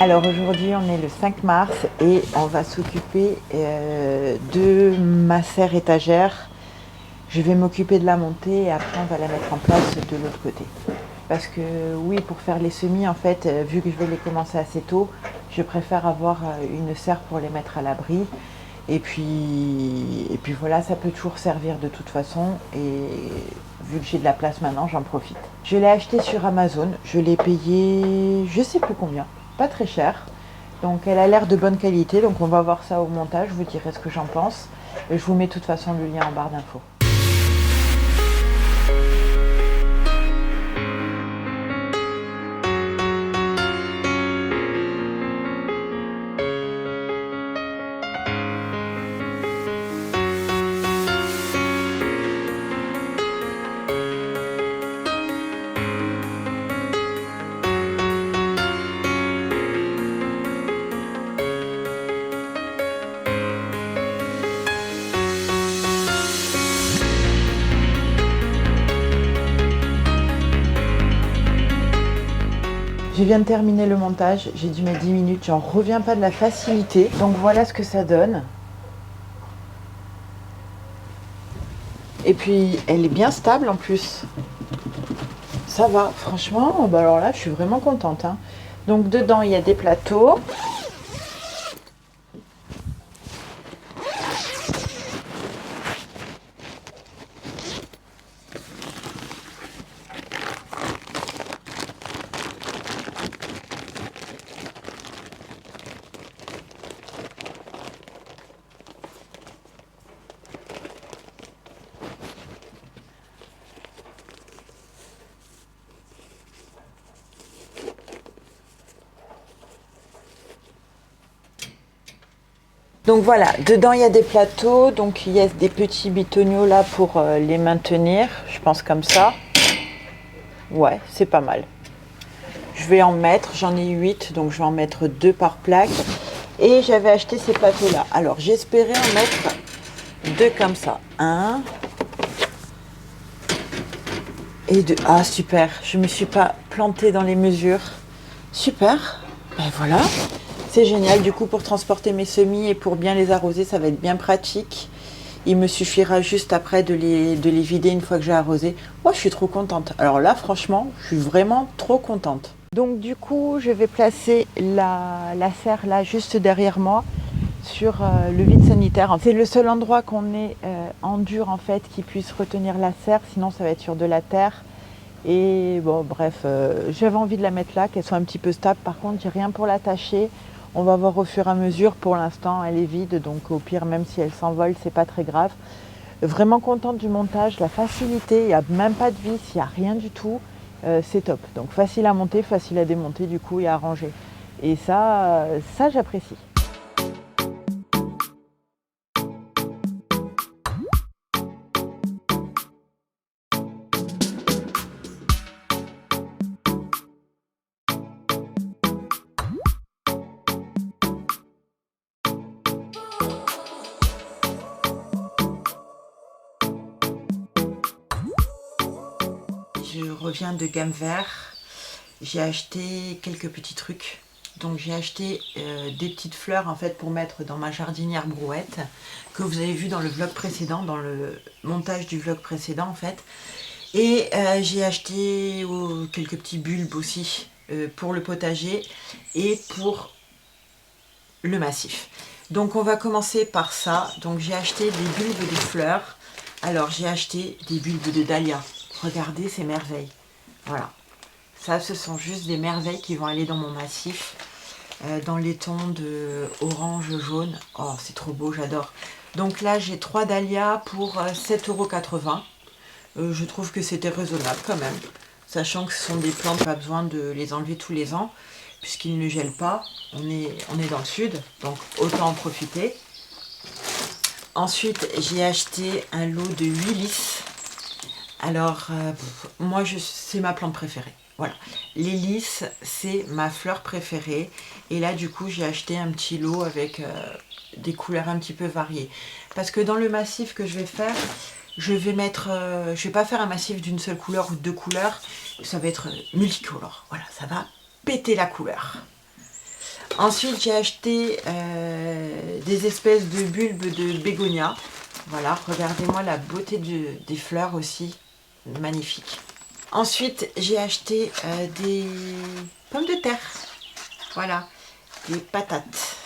Alors aujourd'hui on est le 5 mars et on va s'occuper de ma serre étagère. Je vais m'occuper de la monter et après on va la mettre en place de l'autre côté. Parce que oui, pour faire les semis, en fait, vu que je vais les commencer assez tôt, je préfère avoir une serre pour les mettre à l'abri. Et puis voilà, ça peut toujours servir de toute façon. Et vu que j'ai de la place maintenant, j'en profite. Je l'ai acheté sur Amazon. Je l'ai payé, je sais plus combien, pas très cher. Donc elle a l'air de bonne qualité. Donc on va voir ça au montage. Je vous dirai ce que j'en pense. Et je vous mets de toute façon le lien en barre d'infos. Je viens de terminer le montage, j'ai dû mettre 10 minutes, j'en reviens pas de la facilité. Donc voilà ce que ça donne. Et puis elle est bien stable en plus. Ça va, franchement, bah alors là je suis vraiment contente. Hein. Donc dedans il y a des plateaux. Donc voilà, dedans il y a des plateaux, donc il y a des petits bitonniaux là pour les maintenir, je pense comme ça. Ouais, c'est pas mal. Je vais en mettre, j'en ai 8, donc je vais en mettre 2 par plaque. Et j'avais acheté ces plateaux là. Alors j'espérais en mettre 2 comme ça. 1 et 2. Ah super, je me suis pas plantée dans les mesures. Super, ben voilà. C'est génial, du coup pour transporter mes semis et pour bien les arroser, ça va être bien pratique. Il me suffira juste après de les vider une fois que j'ai arrosé. Moi, je suis trop contente. Alors là, franchement, je suis vraiment trop contente. Donc du coup, je vais placer la serre là, juste derrière moi, sur le vide sanitaire. C'est le seul endroit qu'on ait en dur, en fait, qui puisse retenir la serre. Sinon, ça va être sur de la terre. Et bon, bref, j'avais envie de la mettre là, qu'elle soit un petit peu stable. Par contre, j'ai rien pour l'attacher. On va voir au fur et à mesure. Pour l'instant, elle est vide, donc au pire, même si elle s'envole, c'est pas très grave. Vraiment contente du montage, la facilité. Il n'y a même pas de vis, il n'y a rien du tout. C'est top. Donc facile à monter, facile à démonter, du coup, et à ranger. Et ça j'apprécie. Je reviens de Gamme Vert. J'ai acheté quelques petits trucs. Donc j'ai acheté des petites fleurs en fait pour mettre dans ma jardinière brouette que vous avez vu dans le vlog précédent, dans le montage du vlog précédent en fait. Et j'ai acheté quelques petits bulbes aussi pour le potager et pour le massif. Donc on va commencer par ça. Donc j'ai acheté des bulbes de fleurs. Alors j'ai acheté des bulbes de dahlia. Regardez ces merveilles. Voilà. Ça, ce sont juste des merveilles qui vont aller dans mon massif. Dans les tons de orange, jaune. Oh, c'est trop beau, j'adore. Donc là, j'ai 3 dahlias pour 7,80 €. Je trouve que c'était raisonnable quand même. Sachant que ce sont des plantes, pas besoin de les enlever tous les ans. Puisqu'ils ne gèlent pas. On est dans le sud, donc autant en profiter. Ensuite, j'ai acheté un lot de 8 lys. Alors, moi, c'est ma plante préférée. Voilà, les lys, c'est ma fleur préférée. Et là, du coup, j'ai acheté un petit lot avec des couleurs un petit peu variées. Parce que dans le massif que je vais faire, je vais pas faire un massif d'une seule couleur ou de 2 couleurs. Ça va être multicolore. Voilà, ça va péter la couleur. Ensuite, j'ai acheté des espèces de bulbes de bégonia. Voilà, regardez-moi la beauté des fleurs aussi, magnifique. Ensuite, j'ai acheté des pommes de terre. Voilà, des patates.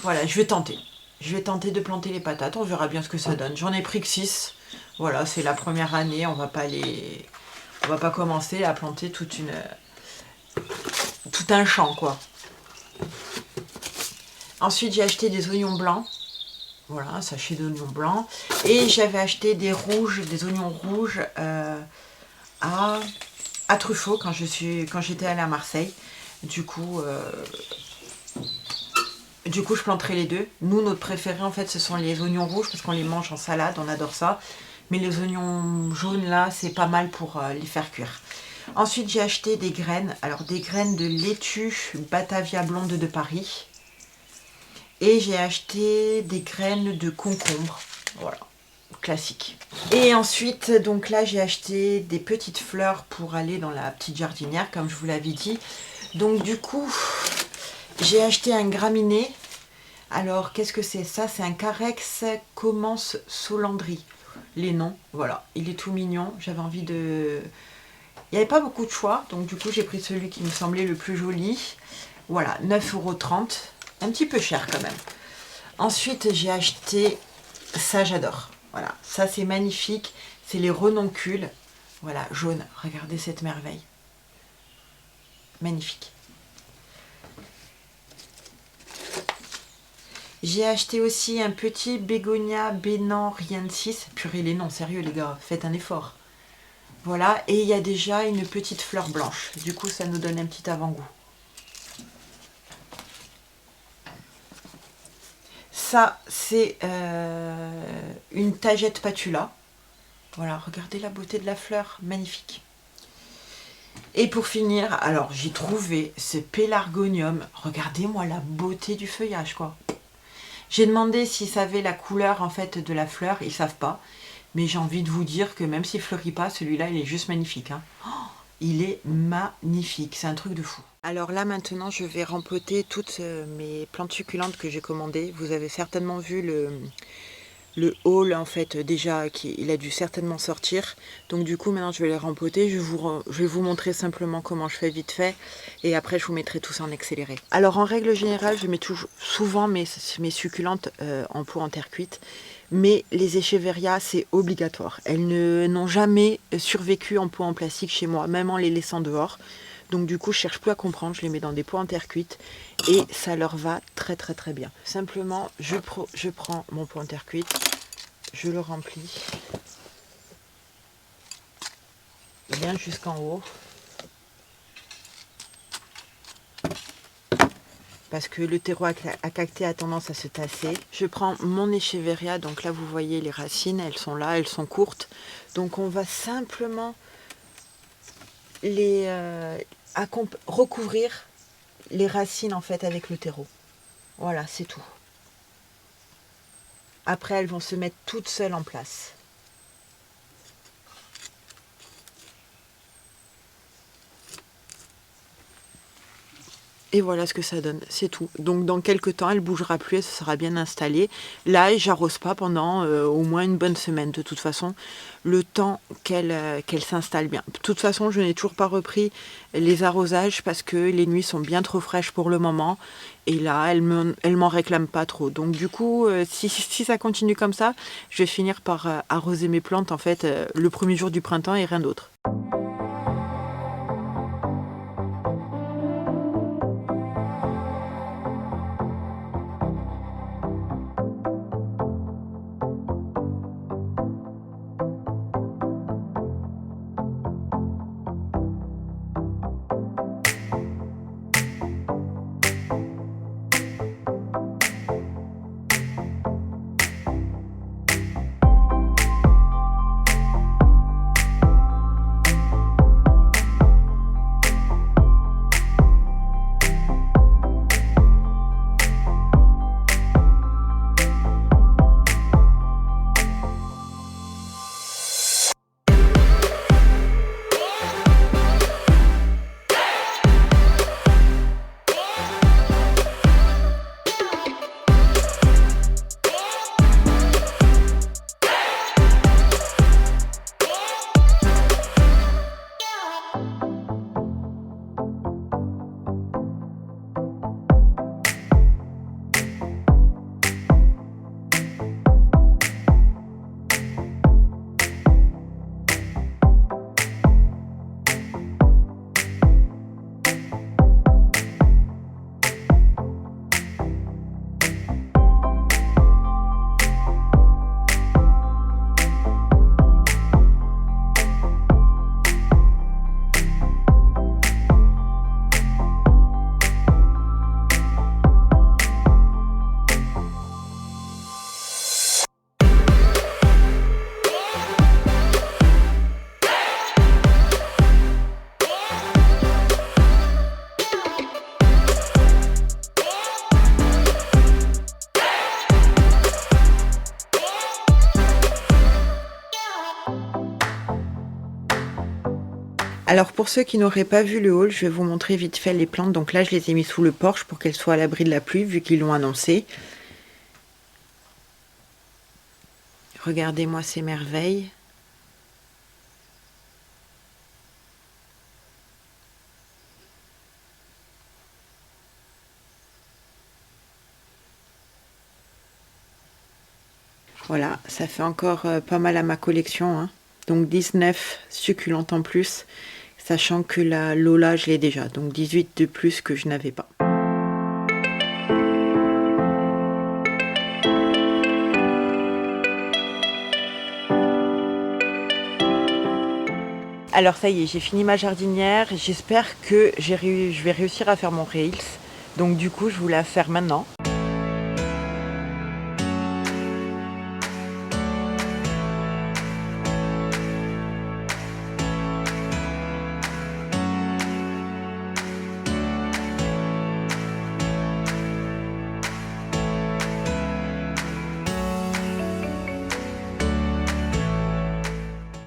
Voilà, je vais tenter. Je vais tenter de planter les patates, on verra bien ce que ça donne. J'en ai pris que 6. Voilà, c'est la première année, on va pas commencer à planter tout un champ, quoi. Ensuite, j'ai acheté des oignons blancs. Voilà, un sachet d'oignons blancs. Et j'avais acheté des oignons rouges à Truffaut quand j'étais allée à Marseille. Du coup, je planterai les deux. Nous, notre préféré, en fait, ce sont les oignons rouges parce qu'on les mange en salade, on adore ça. Mais les oignons jaunes, là, c'est pas mal pour les faire cuire. Ensuite, j'ai acheté des graines. Alors, des graines de laitue Batavia blonde de Paris. Et j'ai acheté des graines de concombre. Voilà, classique. Et ensuite, donc là, j'ai acheté des petites fleurs pour aller dans la petite jardinière, comme je vous l'avais dit. Donc, du coup, j'ai acheté un graminé. Alors, qu'est-ce que c'est? Ça, c'est un Carex Commence Solandry. Les noms, voilà. Il est tout mignon. J'avais envie de... Il n'y avait pas beaucoup de choix. Donc, du coup, j'ai pris celui qui me semblait le plus joli. Voilà, 9,30 €. Un petit peu cher quand même. Ensuite, j'ai acheté... Ça, j'adore. Voilà, ça, c'est magnifique. C'est les renoncules. Voilà, jaune. Regardez cette merveille. Magnifique. J'ai acheté aussi un petit bégonia Bénan Rien de 6. Purée les noms, sérieux les gars, faites un effort. Voilà, et il y a déjà une petite fleur blanche. Du coup, ça nous donne un petit avant-goût. Ça, c'est une tagette patula. Voilà, regardez la beauté de la fleur, magnifique. Et pour finir, alors j'ai trouvé ce pélargonium. Regardez-moi la beauté du feuillage, quoi. J'ai demandé s'ils savaient la couleur en fait de la fleur, ils savent pas. Mais j'ai envie de vous dire que même s'il fleurit pas, celui-là il est juste magnifique. Hein. Oh, il est magnifique, c'est un truc de fou. Alors là maintenant je vais rempoter toutes mes plantes succulentes que j'ai commandées. Vous avez certainement vu le haul en fait déjà, il a dû certainement sortir. Donc du coup maintenant je vais les rempoter. Je vais vous montrer simplement comment je fais vite fait. Et après je vous mettrai tout ça en accéléré. Alors en règle générale je mets souvent mes succulentes en pot en terre cuite. Mais les Echeveria, c'est obligatoire. Elles n'ont jamais survécu en pot en plastique chez moi, même en les laissant dehors. Donc du coup, je cherche plus à comprendre. Je les mets dans des pots en terre cuite et ça leur va très très très bien. Simplement, je prends mon pot en terre cuite, je le remplis bien jusqu'en haut. Parce que le terreau à cacté a tendance à se tasser. Je prends mon Echeveria, donc là vous voyez les racines, elles sont là, elles sont courtes. Donc on va simplement les recouvrir les racines en fait avec le terreau. Voilà, c'est tout. Après elles vont se mettre toutes seules en place. Et voilà ce que ça donne, c'est tout. Donc dans quelques temps, elle ne bougera plus, elle sera bien installée. Là, j'arrose pas pendant au moins une bonne semaine de toute façon, le temps qu'elle s'installe bien. De toute façon, je n'ai toujours pas repris les arrosages parce que les nuits sont bien trop fraîches pour le moment. Et là, elle m'en réclame pas trop. Donc du coup, si ça continue comme ça, je vais finir par arroser mes plantes en fait le premier jour du printemps et rien d'autre. Alors pour ceux qui n'auraient pas vu le haul, je vais vous montrer vite fait les plantes. Donc là je les ai mis sous le porche pour qu'elles soient à l'abri de la pluie vu qu'ils l'ont annoncé. Regardez-moi ces merveilles. Voilà, ça fait encore pas mal à ma collection, hein. Donc 19 succulentes en plus, sachant que la Lola, je l'ai déjà. Donc 18 de plus que je n'avais pas. Alors ça y est, j'ai fini ma jardinière. J'espère que je vais réussir à faire mon Reels. Donc du coup, je voulais la faire maintenant.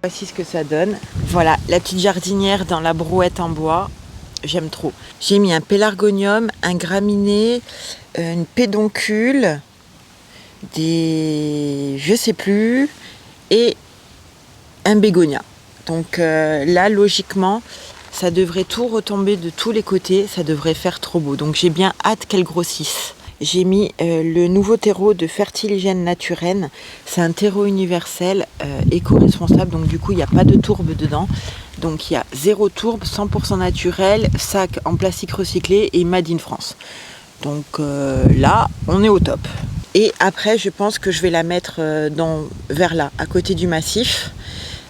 Voici ce que ça donne. Voilà, la petite jardinière dans la brouette en bois. J'aime trop. J'ai mis un pélargonium, un graminé, une pédoncule, des... je sais plus, et un bégonia. Donc là, logiquement, ça devrait tout retomber de tous les côtés. Ça devrait faire trop beau. Donc j'ai bien hâte qu'elle grossisse. J'ai mis le nouveau terreau de Fertiligène Naturel. C'est un terreau universel éco-responsable. Donc du coup, il n'y a pas de tourbe dedans. Donc il y a 0 tourbe, 100% naturel, sac en plastique recyclé et made in France. Donc là, on est au top. Et après, je pense que je vais la mettre vers là, à côté du massif.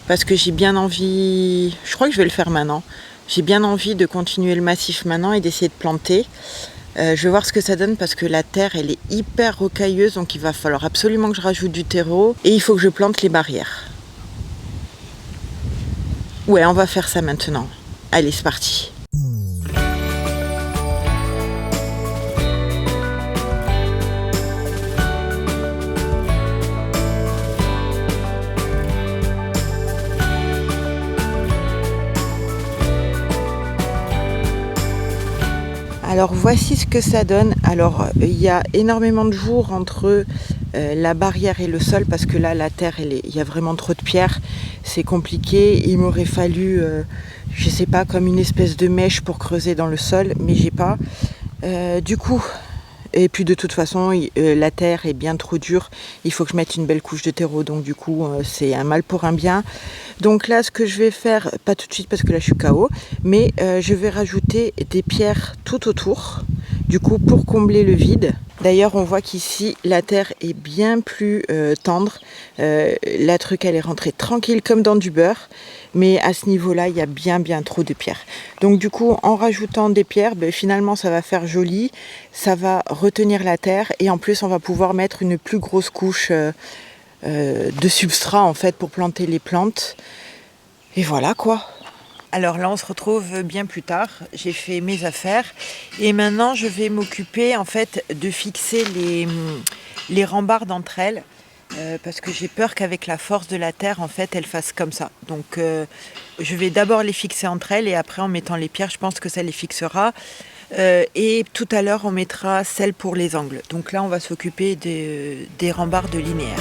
Parce que j'ai bien envie... Je crois que je vais le faire maintenant. J'ai bien envie de continuer le massif maintenant et d'essayer de planter. Je vais voir ce que ça donne parce que la terre elle est hyper rocailleuse, donc il va falloir absolument que je rajoute du terreau et il faut que je plante les barrières. Ouais, on va faire ça maintenant. Allez, c'est parti. Alors voici ce que ça donne. Alors il y a énormément de jours entre la barrière et le sol parce que là la terre il y a vraiment trop de pierres, c'est compliqué. Il m'aurait fallu je sais pas, comme une espèce de mèche pour creuser dans le sol, mais j'ai pas. Du coup, et puis de toute façon la terre est bien trop dure, il faut que je mette une belle couche de terreau, donc du coup c'est un mal pour un bien. Donc là ce que je vais faire, pas tout de suite parce que là je suis KO, mais je vais rajouter des pierres tout autour, du coup pour combler le vide. D'ailleurs on voit qu'ici la terre est bien plus tendre, la truc elle est rentrée tranquille comme dans du beurre, mais à ce niveau là il y a bien trop de pierres. Donc du coup en rajoutant des pierres, finalement ça va faire joli, ça va retenir la terre et en plus on va pouvoir mettre une plus grosse couche de substrat en fait pour planter les plantes. Et voilà quoi. Alors là on se retrouve bien plus tard, j'ai fait mes affaires et maintenant je vais m'occuper en fait de fixer les rambardes entre elles parce que j'ai peur qu'avec la force de la terre en fait elles fassent comme ça. Donc je vais d'abord les fixer entre elles et après en mettant les pierres je pense que ça les fixera. Et tout à l'heure on mettra celle pour les angles. Donc là on va s'occuper des rambardes linéaires.